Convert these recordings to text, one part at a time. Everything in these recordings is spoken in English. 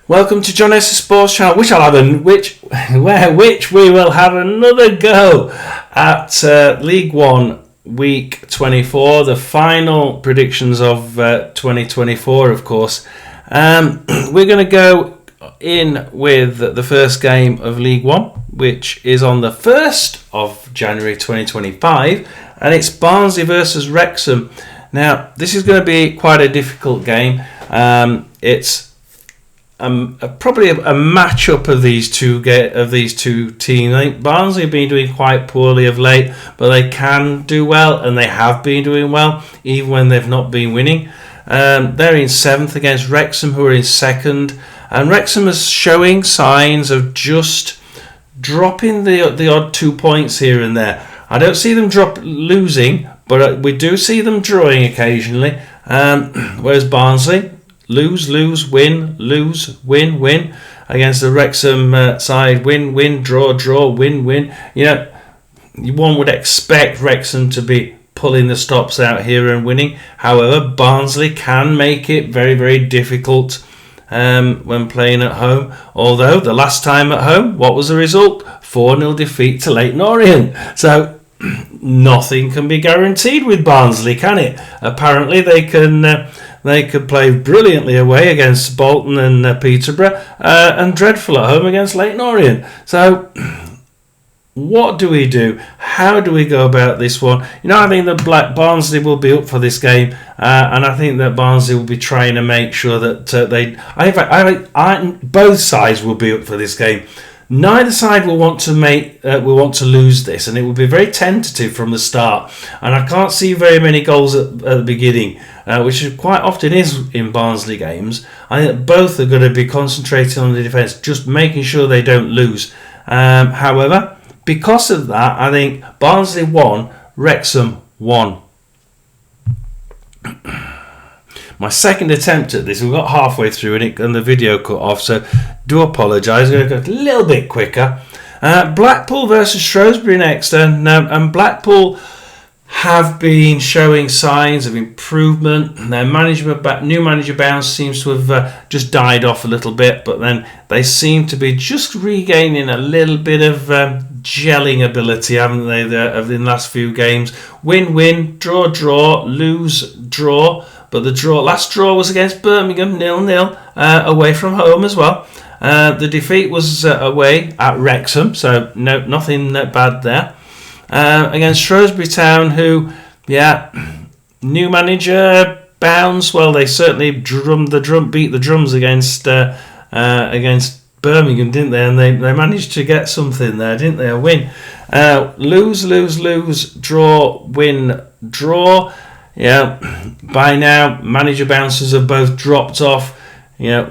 Welcome to John S. Sports Channel, which we will have another go at League One Week 24, the final predictions of 2024, of course. We're going to go in with the first game of League One, which is on the 1st of January 2025, and it's Barnsley versus Wrexham. Now, this is going to be quite a difficult game. It's probably a match-up of these two teams. I think Barnsley have been doing quite poorly of late, but they can do well, and they have been doing well, even when they've not been winning. They're in 7th against Wrexham, who are in 2nd, and Wrexham is showing signs of just dropping the odd 2 points here and there. I don't see them losing, but we do see them drawing occasionally. Whereas Barnsley, lose, win, win against the Wrexham side. Win, draw, win. You know, one would expect Wrexham to be pulling the stops out here and winning. However, Barnsley can make it very, very difficult when playing at home. Although the last time at home, what was the result? 4-0 defeat to Leyton Orient. So nothing can be guaranteed with Barnsley, can it? Apparently they could play brilliantly away against Bolton and Peterborough, and dreadful at home against Leyton Orient. So what do we do? How do we go about this one? You know, I think that Barnsley will be up for this game, and I think that Barnsley will be trying to make sure that both sides will be up for this game. Neither side will want to lose this, and it will be very tentative from the start. And I can't see very many goals at the beginning, which quite often is in Barnsley games. I think both are going to be concentrating on the defence, just making sure they don't lose. However, because of that, I think Barnsley 1, Wrexham 1. My second attempt at this, we got halfway through and the video cut off, so do apologise. I'm going to go a little bit quicker. Blackpool versus Shrewsbury next, and Blackpool have been showing signs of improvement. Their new manager bounce seems to have just died off a little bit, but then they seem to be just regaining a little bit of gelling ability, haven't they, in the last few games? Win, draw, lose, draw. But the last draw was against Birmingham, 0-0, away from home as well. The defeat was away at Wrexham, so nothing bad there. Against Shrewsbury Town, who, new manager bounce. Well, they certainly beat the drums against Birmingham, didn't they? And they managed to get something there, didn't they? A win. Lose, draw, win, draw. Yeah, by now manager bounces have both dropped off. You know,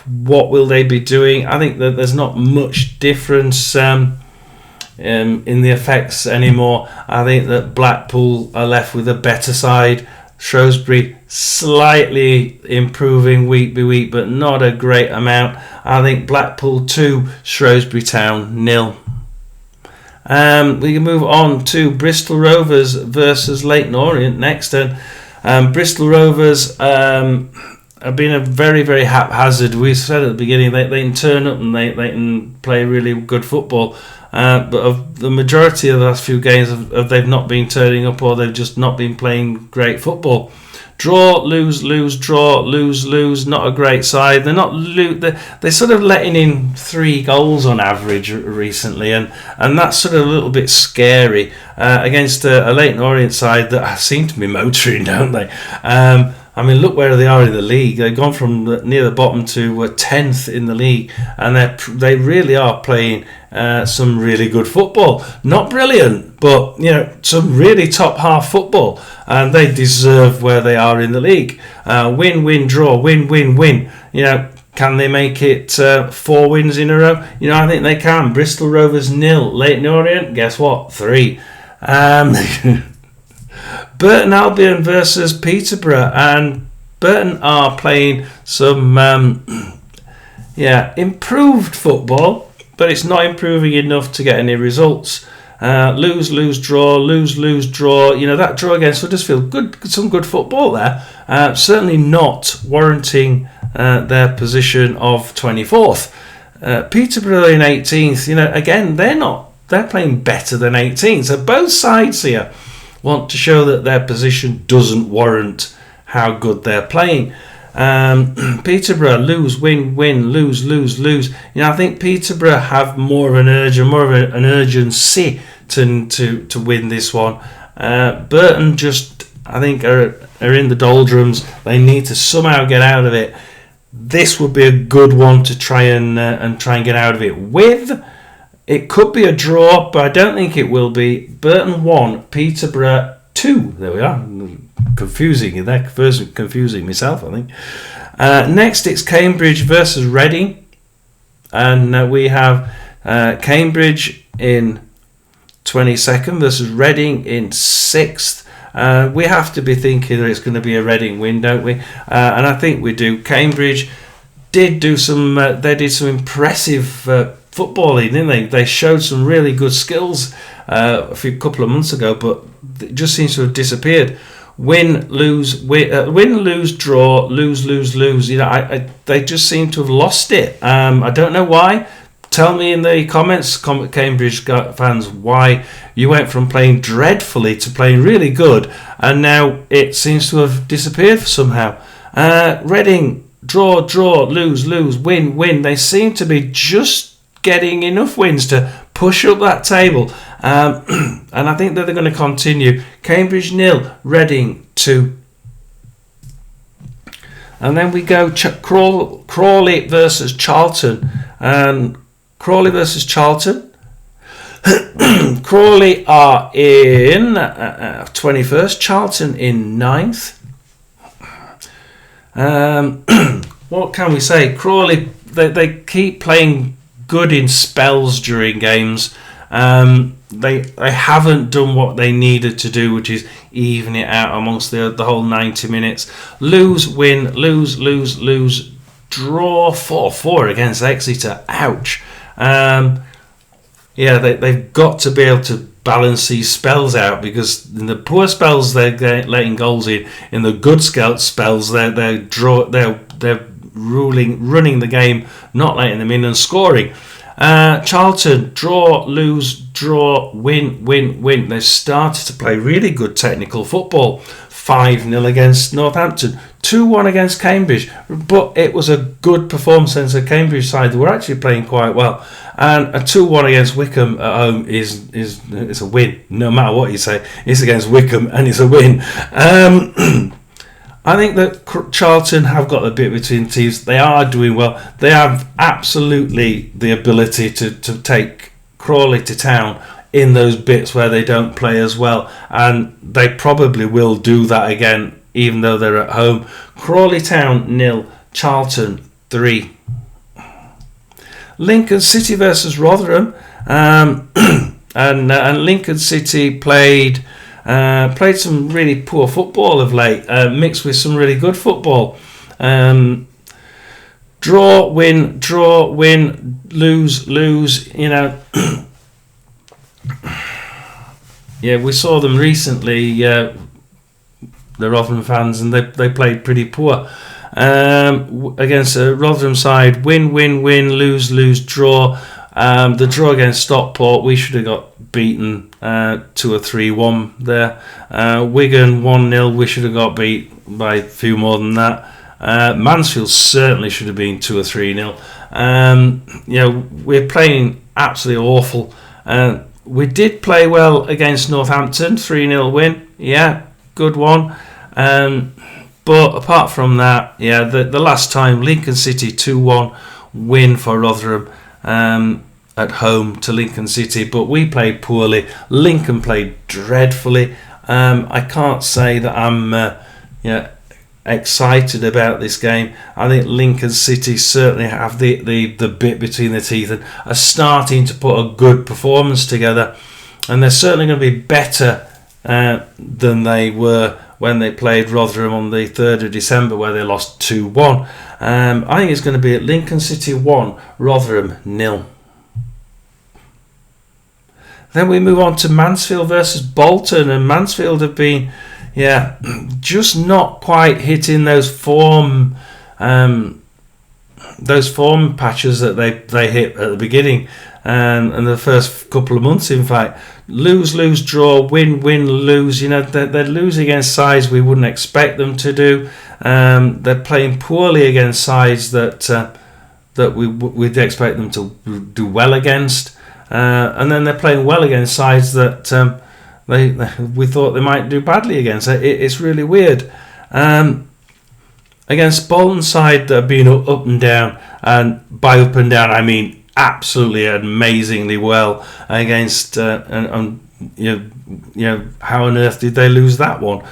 what will they be doing? I think that there's not much difference in the effects anymore. I think that Blackpool are left with a better side. Shrewsbury slightly improving week by week, but not a great amount. I think Blackpool 2, Shrewsbury Town 0. We can move on to Bristol Rovers versus Leyton Orient next. And Bristol Rovers have been a very, very haphazard. We said at the beginning they can turn up and they can play really good football. But of the majority of the last few games, they've not been turning up, or they've just not been playing great football. Draw, lose, draw, lose. Not a great side. They're sort of letting in 3 goals on average recently, and that's sort of a little bit scary against a Leyton Orient side that seem to be motoring, don't they? I mean, look where they are in the league. They've gone from near the bottom to 10th in the league, and they really are playing some really good football. Not brilliant, but some really top half football, and they deserve where they are in the league. Win, draw, win. Can they make it 4 wins in a row? I think they can. Bristol Rovers 0, Leyton Orient, guess what? 3. Burton Albion versus Peterborough, and Burton are playing some improved football, but it's not improving enough to get any results. Lose, lose, draw, lose, lose, draw. You know, that draw against Huddersfield, some good football there. Certainly not warranting their position of 24th. Peterborough in 18th. You know, again, they're playing better than 18th. So both sides here want to show that their position doesn't warrant how good they're playing. Peterborough, lose, win, win, lose, lose, lose. You know, I think Peterborough have more of an urge, more of an urgency to win this one. Burton just, I think, are in the doldrums. They need to somehow get out of it. This would be a good one to try and get out of it with. It could be a draw, but I don't think it will be. Burton 1, Peterborough 2. There we are. Confusing myself, I think. Next, it's Cambridge versus Reading, and we have Cambridge in 22nd versus Reading in 6th. We have to be thinking that it's going to be a Reading win, don't we? And I think we do. Cambridge did do some. They did some impressive footballing, didn't they? They showed some really good skills a couple of months ago, but it just seems to have disappeared. Win, lose, draw, lose, lose, lose. You know, they just seem to have lost it. I don't know why. Tell me in the comments, Cambridge fans, why you went from playing dreadfully to playing really good, and now it seems to have disappeared somehow. Reading, draw, lose, win, win. They seem to be just getting enough wins to push up that table. And I think that they're going to continue. Cambridge 0, Reading 2. And then we go Crawley versus Charlton. And Crawley versus Charlton. Crawley are in 21st, Charlton in 9th. What can we say? Crawley, they keep playing good in spells during games. They haven't done what they needed to do, which is even it out amongst the whole 90 minutes. Lose, win, lose, draw 4-4 against Exeter. Ouch. They've got to be able to balance these spells out, because in the poor spells they're letting goals in. In the good spells they're running the game, not letting them in and scoring. Charlton, draw, lose, draw, win, win, win. They've started to play really good technical football. 5-0 against Northampton, 2-1 against Cambridge, but it was a good performance against the Cambridge side. They were actually playing quite well, and a 2-1 against Wycombe at home is a win. No matter what you say, it's against Wycombe and it's a win. I think that Charlton have got a bit between teams. They are doing well. They have absolutely the ability to take Crawley to town in those bits where they don't play as well. And they probably will do that again, even though they're at home. Crawley Town 0, Charlton 3. Lincoln City versus Rotherham. And Lincoln City played some really poor football of late, mixed with some really good football. Draw, win, lose. You know, yeah, we saw them recently, the Rotherham fans, and they played pretty poor against a Rotherham side. Win, lose, draw. The draw against Stockport, we should have got beaten 2 or 3-1 there. Wigan 1-0, we should have got beat by a few more than that. Mansfield certainly should have been 2 or 3-0. We're playing absolutely awful. We did play well against Northampton, 3-0 win. Yeah, good one. But apart from that, yeah, the last time, Lincoln City 2-1 win for Rotherham. At home to Lincoln City, but we played poorly. Lincoln played dreadfully. I can't say that I'm excited about this game. I think Lincoln City certainly have the bit between their teeth and are starting to put a good performance together, and they're certainly going to be better than they were when they played Rotherham on the 3rd of December, where they lost 2-1. I think it's going to be at Lincoln City 1, Rotherham 0. Then we move on to Mansfield versus Bolton, and Mansfield have been, just not quite hitting those form patches that they hit at the beginning and the first couple of months. In fact, lose, draw, win, lose. They're losing against sides we wouldn't expect them to do. They're playing poorly against sides that we'd expect them to do well against, and then they're playing well against sides that we thought they might do badly against. It's really weird. Against Bolton side that have been up and down, and by up and down I mean absolutely amazingly well against, how on earth did they lose that one?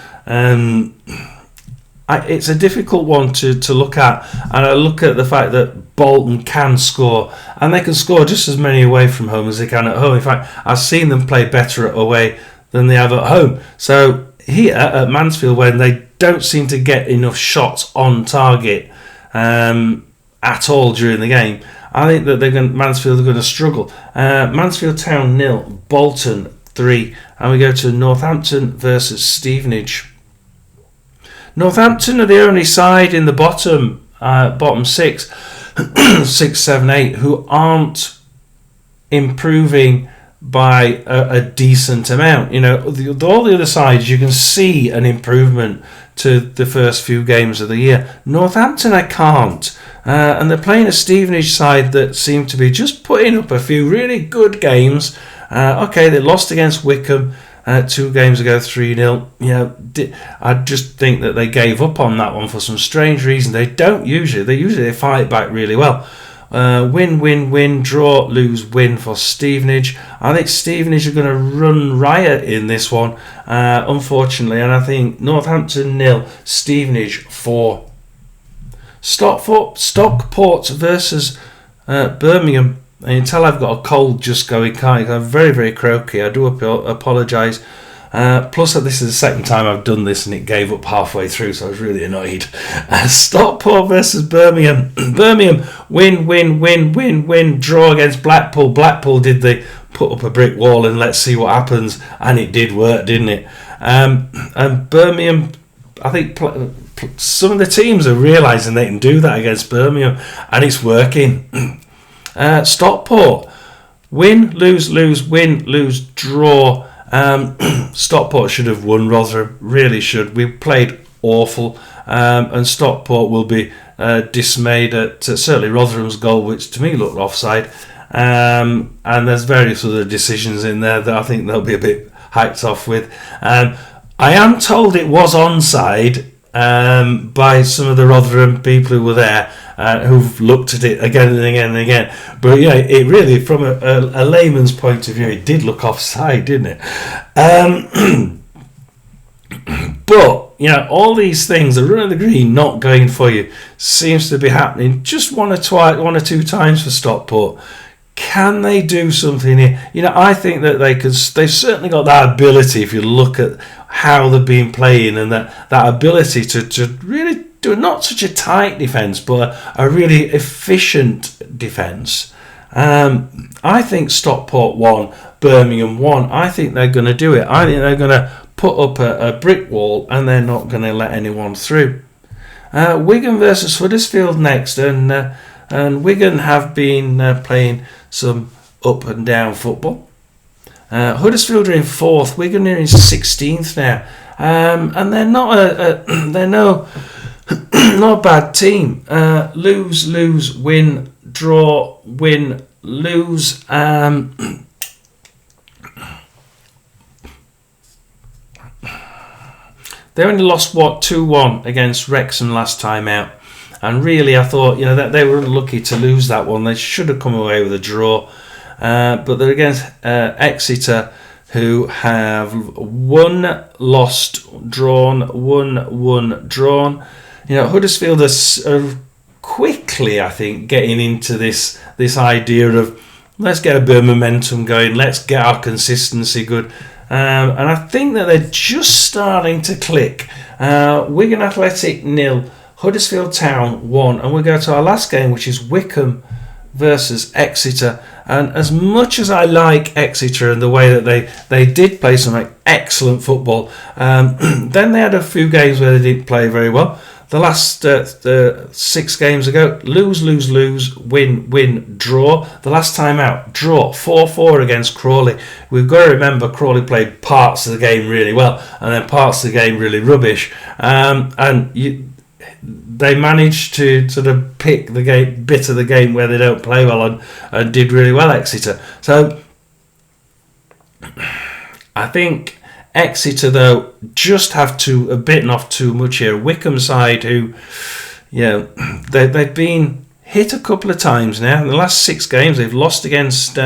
It's a difficult one to look at, and I look at the fact that Bolton can score, and they can score just as many away from home as they can at home. In fact, I've seen them play better away than they have at home. So here at Mansfield, when they don't seem to get enough shots on target at all during the game, I think that Mansfield are going to struggle. Mansfield Town 0, Bolton 3, and we go to Northampton versus Stevenage. Northampton are the only side in the bottom 6, 6, 7, 8 who aren't improving by a decent amount. All the other sides, you can see an improvement to the first few games of the year. Northampton, I can't. And they're playing a Stevenage side that seem to be just putting up a few really good games. They lost against Wycombe 2 games ago, 3-0. I just think that they gave up on that one for some strange reason. They don't usually. They fight back really well. Win, draw, lose, win for Stevenage. I think Stevenage are going to run riot in this one, unfortunately, and I think Northampton 0, Stevenage 4. Stockport versus Birmingham. And you can tell I've got a cold just going. I'm very, very croaky. I do apologise. Plus, this is the second time I've done this and it gave up halfway through, so I was really annoyed. Stockport versus Birmingham. Birmingham, win, draw against Blackpool. Blackpool did the put up a brick wall and let's see what happens, and it did work, didn't it? And Birmingham, I think some of the teams are realising they can do that against Birmingham, and it's working. Stockport, win, lose, win, lose, draw. Stockport should have won. Rotherham really should. We played awful, and Stockport will be dismayed at certainly Rotherham's goal, which to me looked offside. And there's various other decisions in there that I think they'll be a bit hacked off with. I am told it was onside by some of the Rotherham people who were there, who've looked at it again and again and again. But it really, from a layman's point of view, it did look offside, didn't it? But all these things, the run of the green not going for you, seems to be happening just one or two times for Stockport. Can they do something here? I think that they've certainly got that ability. If you look at how they've been playing, and that ability to really do not such a tight defence, but a really efficient defence. I think Stockport won, Birmingham won. I think they're going to do it. I think they're going to put up a brick wall, and they're not going to let anyone through. Wigan versus Huddersfield next, and Wigan have been playing some up and down football. Huddersfield are in 4th, Wigan are in 16th now, and they're not not a bad team. Lose, win, draw, win, lose. They only lost 2-1 against Wrexham last time out. And really, I thought, that they were unlucky to lose that one. They should have come away with a draw. But they're against Exeter, who have won, lost, drawn, won, drawn. Huddersfield are quickly, I think, getting into this idea of let's get a bit of momentum going, let's get our consistency good. And I think that they're just starting to click. Wigan Athletic 0, Huddersfield Town 1, and we'll go to our last game, which is Wycombe versus Exeter. And as much as I like Exeter and the way that they did play some excellent football, then they had a few games where they didn't play very well. The last 6 games ago, lose, win, draw. The last time out, draw 4-4 against Crawley. We've got to remember Crawley played parts of the game really well and then parts of the game really rubbish. They managed to sort of pick the bit of the game where they don't play well and did really well, Exeter. So I think Exeter, though, just have to bitten off too much here. Wycombe side, who, they've been hit a couple of times now. In the last 6 games, they've lost against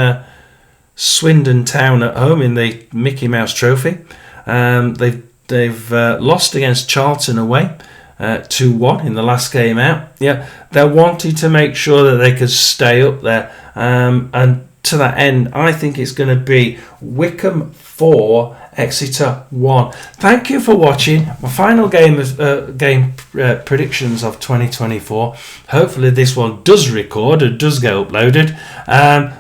Swindon Town at home in the Mickey Mouse Trophy. They've lost against Charlton away, 2-1 in the last game out. Yeah, they're wanting to make sure that they could stay up there. And to that end, I think it's going to be Wycombe 4, Exeter 1. Thank you for watching my final game predictions of 2024. Hopefully this one does record and does get uploaded.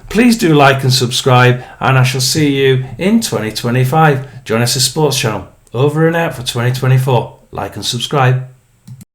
Please do like and subscribe, and I shall see you in 2025. John S. Sports Channel over and out for 2024. Like and subscribe.